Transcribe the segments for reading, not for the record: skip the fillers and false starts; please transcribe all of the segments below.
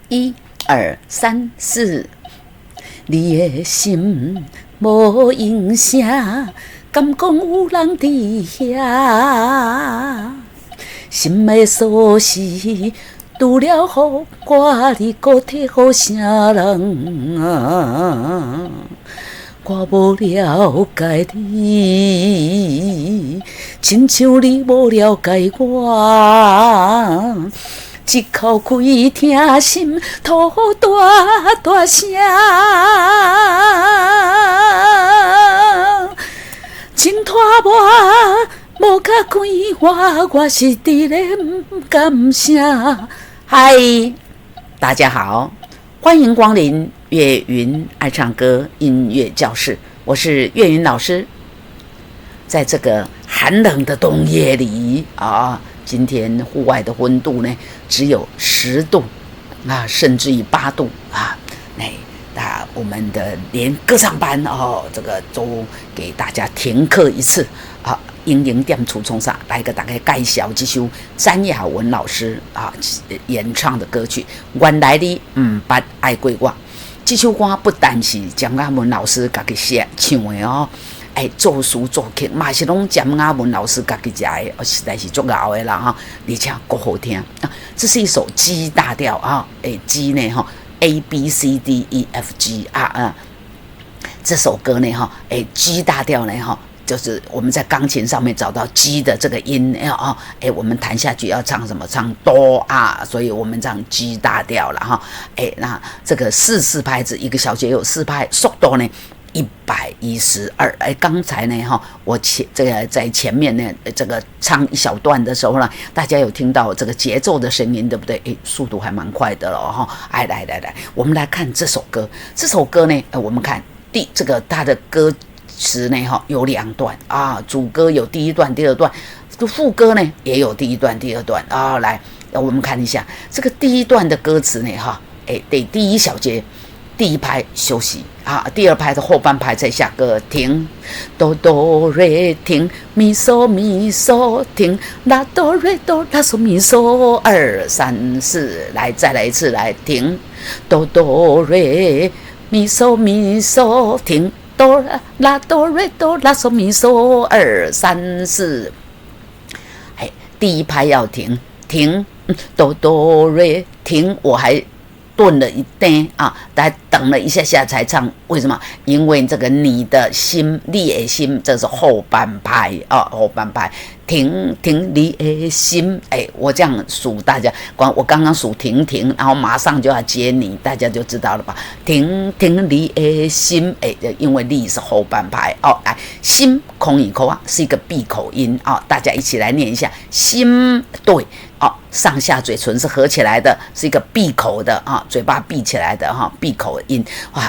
一二三四，你的心无影声，敢讲有人伫遐？心的锁匙除了予我，你搁摕予啥人啊？我无了解你，亲像你无了解我。一口气听心吐大大声，情拖磨无甲开我是伫咧不甘声。嗨，大家好，欢迎光临岳云爱唱歌音乐教室，我是岳云老师。在这个寒冷的冬夜里啊，今天户外的温度呢只有10度啊，甚至于8度啊。那我们的连歌唱班这个都给大家停课一次啊。英英店橱窗上来个大概介绍这首詹雅文老师啊演唱的歌曲《原来你不捌爱过我》。这首歌不但是詹雅文老师自己写唱的哦。作词作曲嘛是拢詹雅文老师家己写的，实在是足熬的啦哈，而且够好听啊！这是一首 G 大调啊，G 呢哈 A B C D E F G 这首歌呢哈G 大调呢哈，就是我们在钢琴上面找到 G 的这个音我们弹下去要唱什么？唱哆啊，所以我们唱 G 大调了哈。那这个4拍子，一个小节有4拍，速度呢112。刚才呢我这个在前面呢这个唱一小段的时候呢，大家有听到这个节奏的声音，对不对？速度还蛮快的了哈。来，我们来看这首歌。这首歌呢，我们看这个它的歌词呢有2段啊，主歌有第1段、第2段，副歌呢也有第1段、第2段啊。来，我们看一下这个第1段的歌词呢第1小节。第1拍休息啊，第2拍的后半拍再下个停，哆哆瑞停，咪嗦咪嗦停，拉哆瑞哆拉嗦咪嗦2、3、4，来再来一次，来停，哆哆瑞咪嗦咪嗦停，哆拉哆瑞哆拉嗦咪嗦2、3、4，第1拍要停，哆哆瑞停，我还顿了一顿啊，大家等了一下下才唱，为什么？因为这个你的心，这是后半拍啊，后半拍停你的心，我这样数大家，我刚刚数停，然后马上就要接你，大家就知道了吧？停你的心，因为你是后半拍来心空一口啊，是一个闭口音啊，大家一起来念一下，心对。上下嘴唇是合起来的，是一个闭口的嘴巴闭起来的闭口音。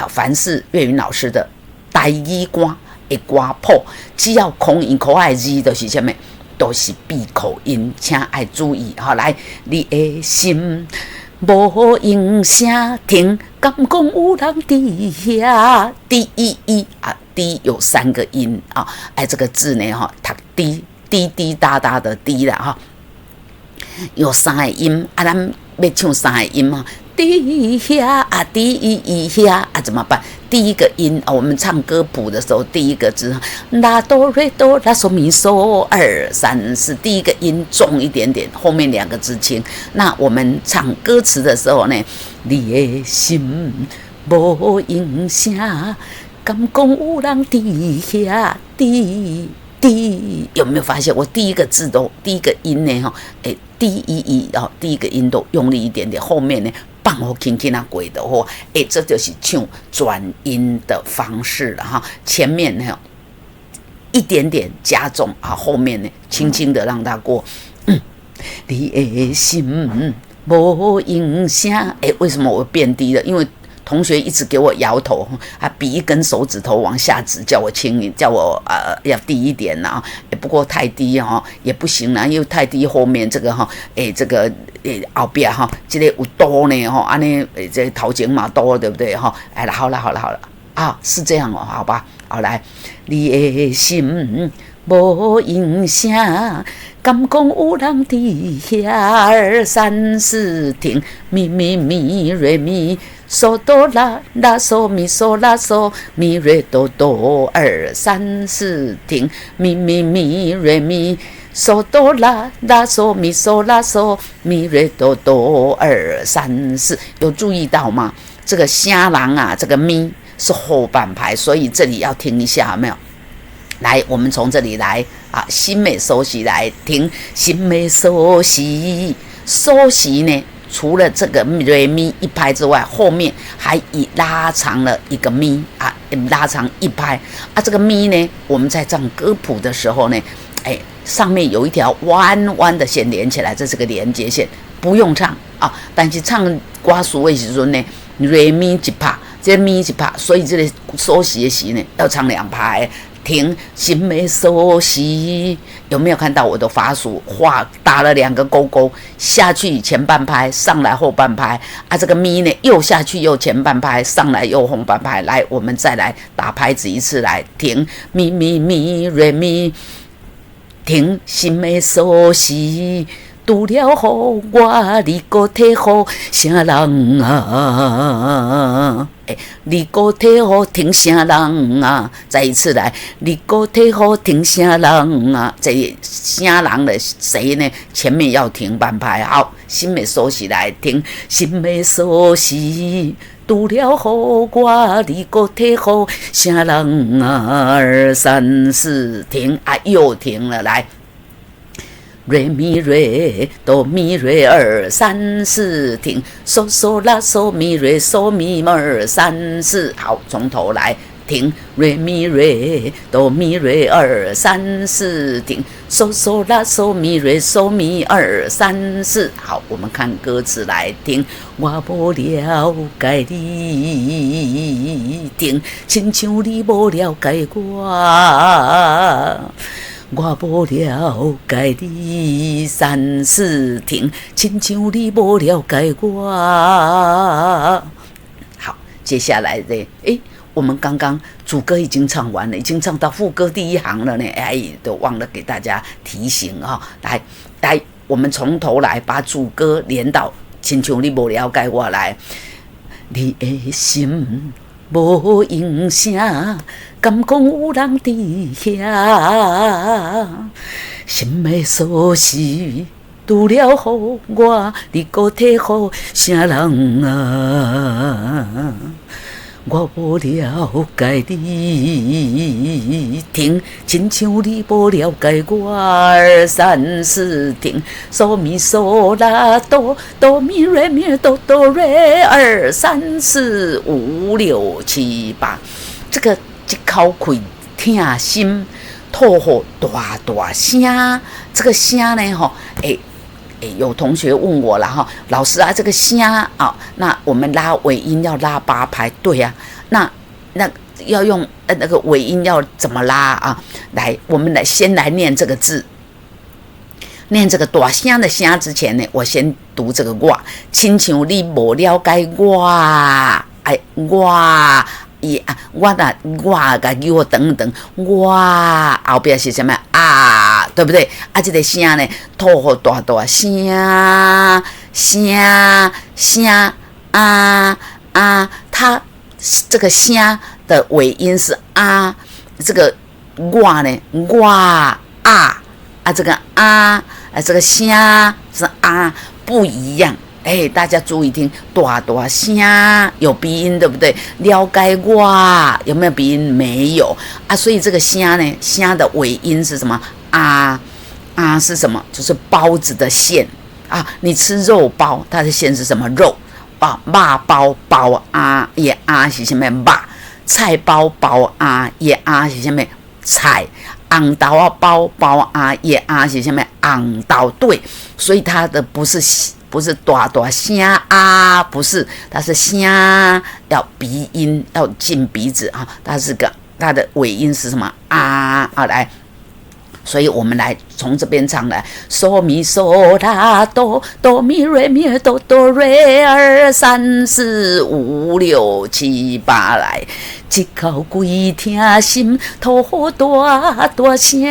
凡是岳云老师的台语歌的歌谱，只要空一口的字都是什么？都是闭口音，请爱注意来，你的心无影声停，敢讲有人伫遐？第一滴有3个音这个字呢读滴答答的滴啦有3个音咱要唱3个音滴遐滴遐怎么办？第1个音我们唱歌谱的时候，第1个字拉哆瑞哆拉嗦咪嗦2、3、4，第1个音重一点点，后面2个字轻。那我们唱歌词的时候呢，你的心无影声，敢讲有人伫遐？有没有发现我第1个字都第1个音呢第1个音都用力一点点，后面呢放好轻轻过的话，这就是唱转音的方式了前面呢一点点加重后面呢轻轻的让它过。你的心无影声，为什么我变低了？因为同学一直给我摇头，比1根手指头往下指，叫我轻，叫我要低一点不过太低也不行啦，因为太低后面这个这个后边这个有多呢安尼这头前嘛多，对不对好了是这样好吧。好来，你的心无影声，敢讲有人伫遐？1、2、3、4停，咪咪咪瑞咪，嗦哆啦啦嗦咪嗦啦嗦咪瑞哆哆，2、3、4停，咪咪咪瑞咪，嗦哆啦啦嗦咪嗦啦嗦咪瑞哆哆，2、3、4，有注意到吗？这个虾郎啊，这个咪是后半拍，所以这里要听一下，有没有？来，我们从这里来啊，新美收息来听，新美收息，收息呢，除了这个瑞咪一拍之外，后面还拉长了一个咪啊，拉长一拍啊。这个咪呢，我们在唱歌谱的时候呢，上面有一条弯弯的线连起来，这是个连接线，不用唱啊。但是唱歌词的时候呢，瑞咪一拍，这咪一拍，所以这个收息的时呢，要唱2拍。停，新美收息，有没有看到我的法属画打了2个勾勾，下去前半拍，上来后半拍啊。这个咪呢，又下去又前半拍，上来又后半拍。来，我们再来打拍子一次，来停，咪咪咪瑞咪，停，新美收息。除了予我，你搁体予啥人啊？你搁体予听啥人啊？再一次来，你搁体予听啥人啊？这啥人的谁呢？前面要停半拍。好，新的收息来听，新的收息。除了予我，你搁体予啥人啊？2、3、4停啊，又停了，来。瑞咪瑞哆咪瑞2、3、4停，嗦嗦啦嗦咪瑞嗦咪2、3、4，好，从头来停。瑞咪瑞哆咪瑞2、3、4停，嗦嗦啦嗦咪瑞嗦咪2、3、4，好，我们看歌词来听。我无了解你，停，亲像你无了解我。我无了解你，3、4停，亲像你无了解我。好，接下来的，我们刚刚主歌已经唱完了，已经唱到副歌第1行了呢，都忘了给大家提醒啊、来，我们从头来把主歌连到，亲像你无了解我来，你的心。无影声，敢讲有人伫遐？心的锁匙，除了予我，你搁体予啥人啊？我无了解你，停，亲像你无了解我。2、3、4停，嗦咪嗦啦哆哆咪瑞咪哆哆瑞，2、3、4、5、6、7、8，这个一口气听心，透乎大大声，这个声呢有同学问我了哈，老师啊，这个声啊，那我们拉尾音要拉8拍，对啊，那要用那个尾音要怎么拉啊？来，我们先来念这个字，念这个大声的声之前呢，我先读这个我，亲像你无了解我，我甲我等等，我后边是什么啊？对不对？啊，这个声呢，透乎大大声它这个声的尾音是啊，这个我呢，这个这个声是啊，不一样。大家注意听，大大声有鼻音，对不对？了解我有没有鼻音？没有啊，所以这个声呢，声的尾音是什么？是什么？就是包子的馅啊。你吃肉包，它的馅是什么？肉啊，肉包也是什么？肉。菜包也是什么？菜。红豆包也是什么？红豆，对，所以它的不是大大声不是，它是声要鼻音要进鼻子啊，它的尾音是什么？来，所以我们来从这边唱来，嗦咪嗦啦哆哆咪瑞咪哆哆瑞，2、3、4、5、6、7、8来，一口规听心，吐大大声。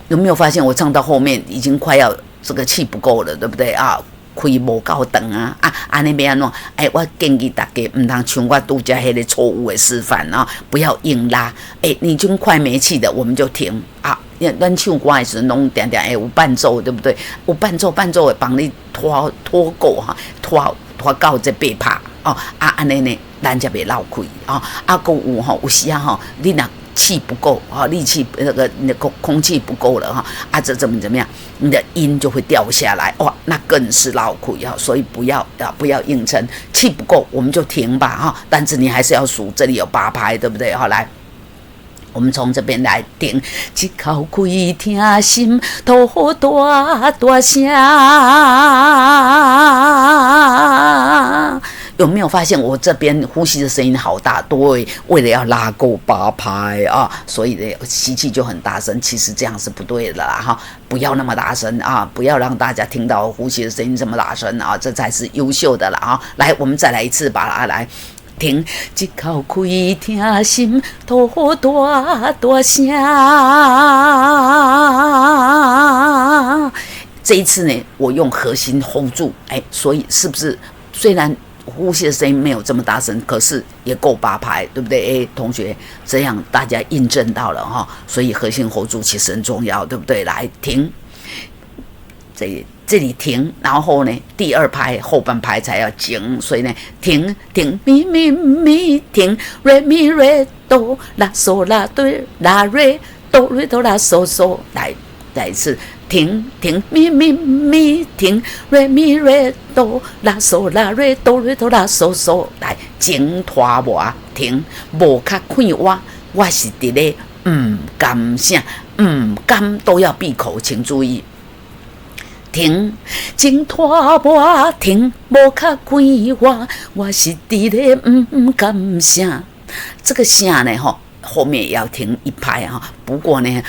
有没有发现我唱到后面已经快要这个气不够了，对不对啊？开无够长啊！安尼要安怎？我建议大家唔通像我拄则迄个错误的示范啊，不要硬拉。你已经快没气的，我们就停啊。咱唱歌的时候，拢定定有伴奏，对不对？有伴奏会帮你拖够哈，拖到这8拍哦。安尼呢，咱才袂漏气哦。还有时啊你若气不够啊，力气那个空气不够了哈，这怎么样？你的音就会掉下来哇，那更是闹气啊！所以不要硬撑，气不够我们就停吧哈。但是你还是要数，这里有8拍，对不对？好，来，我们从这边来停，一口气听心，吐大大声。有没有发现我这边呼吸的声音好大？对，为了要拉够8拍啊，所以呢吸气就很大声。其实这样是不对的啦哈，不要那么大声啊，不要让大家听到呼吸的声音这么大声啊，这才是优秀的啦啊！来，我们再来一次吧，来。停，一口气听心，吐大大声。这一次呢，我用核心 hold 住，所以是不是虽然呼吸的声音没有这么大声，可是也够8拍，对不对？同学，这样大家印证到了哈，所以核心 hold 住其实很重要，对不对？来停，这里停，然后呢，第2拍后半拍才要静，所以呢，停咪咪咪停，re mi re do la so la do la re do re do la so so， 来再一次。停咪咪咪停，re mi re do la so la re do re do la so so， 来静拖磨停，无较快我是伫咧甘声，甘都要闭口，请注意。停，静拖磨停，无较快我是伫咧甘声。这个声呢后面也要停1拍哈，不过呢，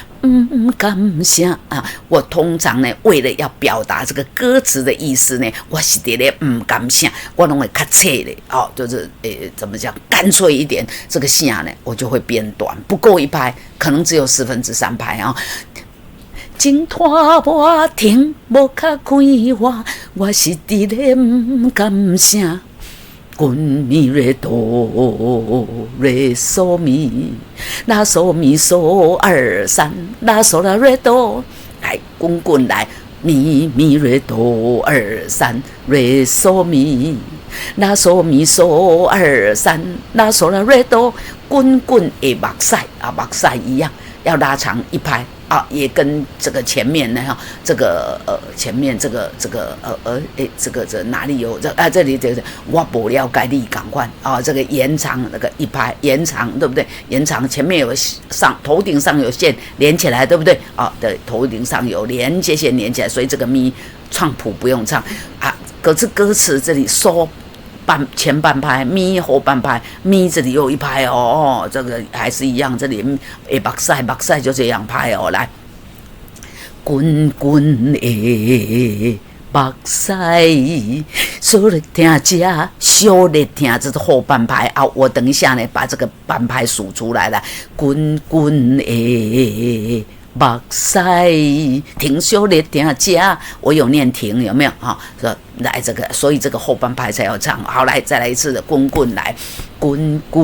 感谢啊，我通常呢，为了要表达这个歌词的意思呢，我是伫咧感谢，我拢会较切的哦，就是怎么讲，干脆一点，这个声呢，我就会变短，不够1拍，可能只有3/4拍啊。静拖磨停，无较快我是伫咧感谢。滚咪瑞哆瑞嗦咪，拉嗦咪嗦2 3，拉嗦拉瑞哆，来滚来，咪咪瑞哆2 3，瑞嗦咪，拉嗦咪嗦2 3，拉嗦拉瑞哆，滚的目屎目屎一样，要拉长1拍。也跟这个前面呢，这个前面这个这哪里有这里我不了解你赶快这个延长那个1拍延长，对不对？延长前面有头顶上有线连起来，对不对？对，头顶上有连接线连起来，所以这个咪唱谱不用唱可是歌词这里收。前半拍咪，后半拍咪，这里又1拍这个还是一样，这里目屎就这样拍来，滚的目屎，少力听这，少力听，这是后半拍我等一下呢，把这个半拍数出来了，滚的。目屎停，少力听这，我有念停，有没有说来这个，所以这个后半拍才要唱。好，来再来一次的滚来，滚的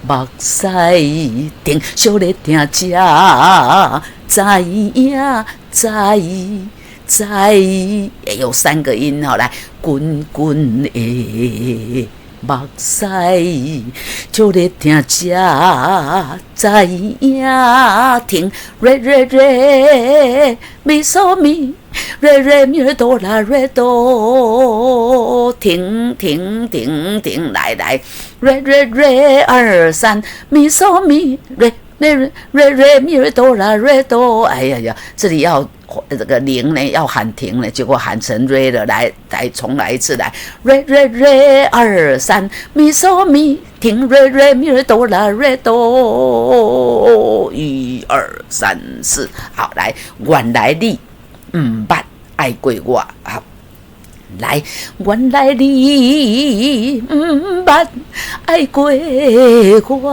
目屎停，少力听这，知影知有3个音来滚的。目屎少力听这，知影停，re mi so mi re mi do la re do， 停，来，re 2 3 mi so mi re mi do la re do， 哎呀，这里要。这个0呢要喊停了，结果喊成 re 了，来重来一次来 re 2 3 mi so mi 停 re mi do la re do 1 2 3 4，好来原来你捌爱过我来，原来你不捌爱过我，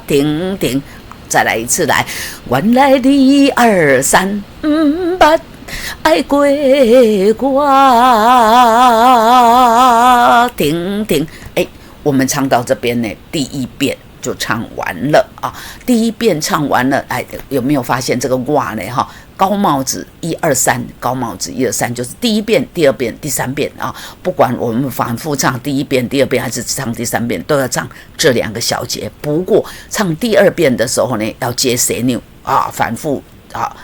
停停，再来一次来，原来你2、3不捌爱过我，停停，我们唱到这边呢，第一遍就唱完了啊！第一遍唱完了，有没有发现这个哇呢？哈，高帽子1、2、3，高帽子1、2、3，就是第一遍、第二遍、第三遍啊！不管我们反复唱第一遍、第二遍，还是唱第三遍，都要唱这2个小节。不过唱第二遍的时候呢，要接舌纽啊，反复啊。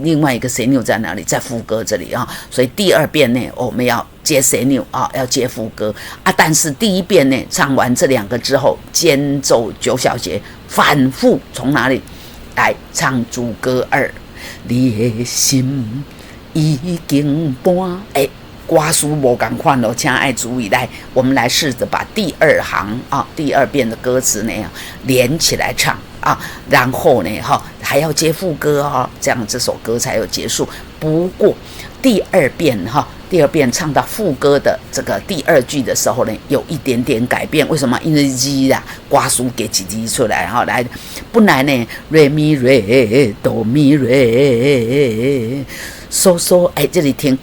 另外一个舌纽在哪里？在副歌这里啊，所以第二遍呢，我们要接舌纽啊，要接副歌啊。但是第一遍呢，唱完这2个之后，间奏9小节，反复从哪里来唱主歌2？你的心已经搬，歌词无同款咯，请爱注意。来，我们来试着把第2行啊，第2遍的歌词呢连起来唱啊，然后呢还要接副歌哦，这样这首歌才有结束。不过第二遍唱到副歌的这个第2句的时候呢，有一点点改变。为什么？因为字啦，歌词给几字出来哈，来，本来呢瑞咪瑞哆咪瑞嗦嗦，这里停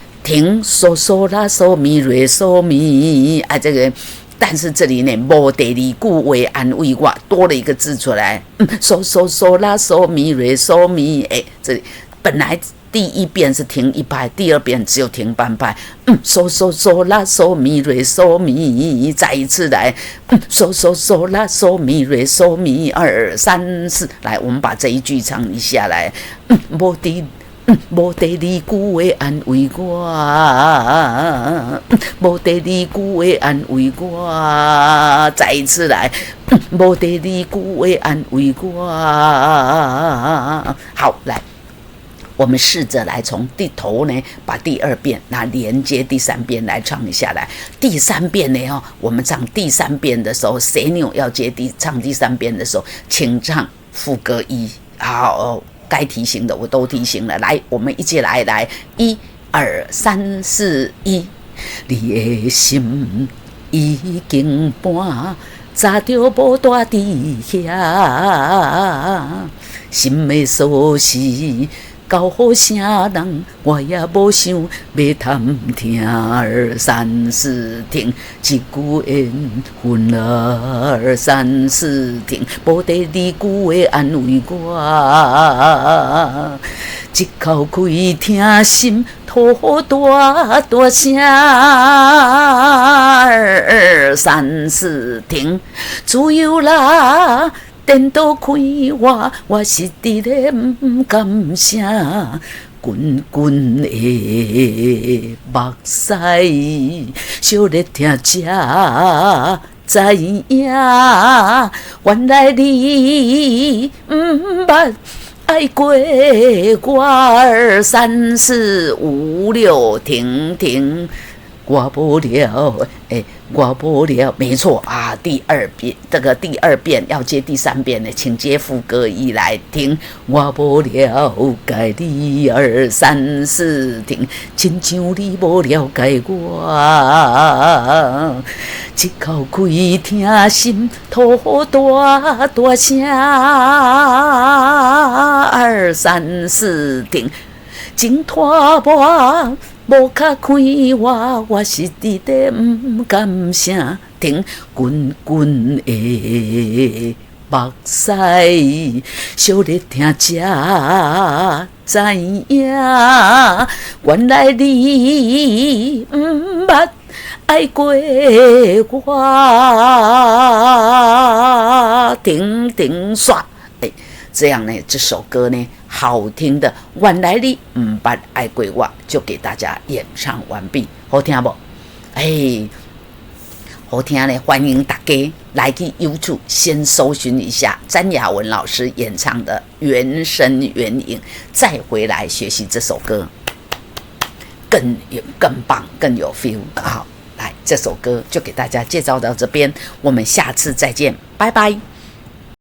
嗦嗦啦嗦咪瑞嗦咪，这个。但是这里呢，无第2句话安慰我，多了一个字出来，嗦嗦嗦啦嗦咪瑞嗦咪，这里本来第一遍是停1拍，第二遍只有停半拍，嗦嗦嗦啦嗦咪瑞嗦咪，再一次来，嗦嗦嗦啦嗦咪瑞嗦咪，2、3、4，来，我们把这一句唱一下来，无第2句话安慰我，无第2句话安慰我，再一次来，无第2句话安慰我。好，来，我们试着来从头呢，把第2遍那连接第3遍来唱一下来。第3遍呢，我们唱第3遍的时候，舌纽要接唱第3遍的时候，请唱副歌1。好。该提醒的我都提醒了，来，我们一起来，1、2、3、4、1。你的心已经搬，早就无住伫遐，心的锁匙交予啥人，我也无想要探听。2、3、4停，一句缘分2、3、4停，无第2句话安慰我，一口开听心吐大大声。2、3、4停，自由啦。电都开我是伫咧不甘声，滚滚的目屎，小咧听才知影，原来你不捌爱过我。2、3、4、5、6停，我不了我不了，没错啊！第2遍，这个第2遍要接第3遍的，请接副歌1来听。我不了解你，2、3、4停，亲像你不了解我，一口开听心吐大大声。2、3、4停，情拖磨。无卡开我是伫咧不甘声，停滚滚的目屎，小咧听才知影，原来你不捌爱过我，停刷。这样呢，这首歌呢，好听的，原来你不捌爱过我，就给大家演唱完毕，好听不？好听呢，欢迎大家来去 YouTube 先搜寻一下詹雅雯老师演唱的原声原影，再回来学习这首歌，更棒，更有 feel。好，来，这首歌就给大家介绍到这边，我们下次再见，拜拜。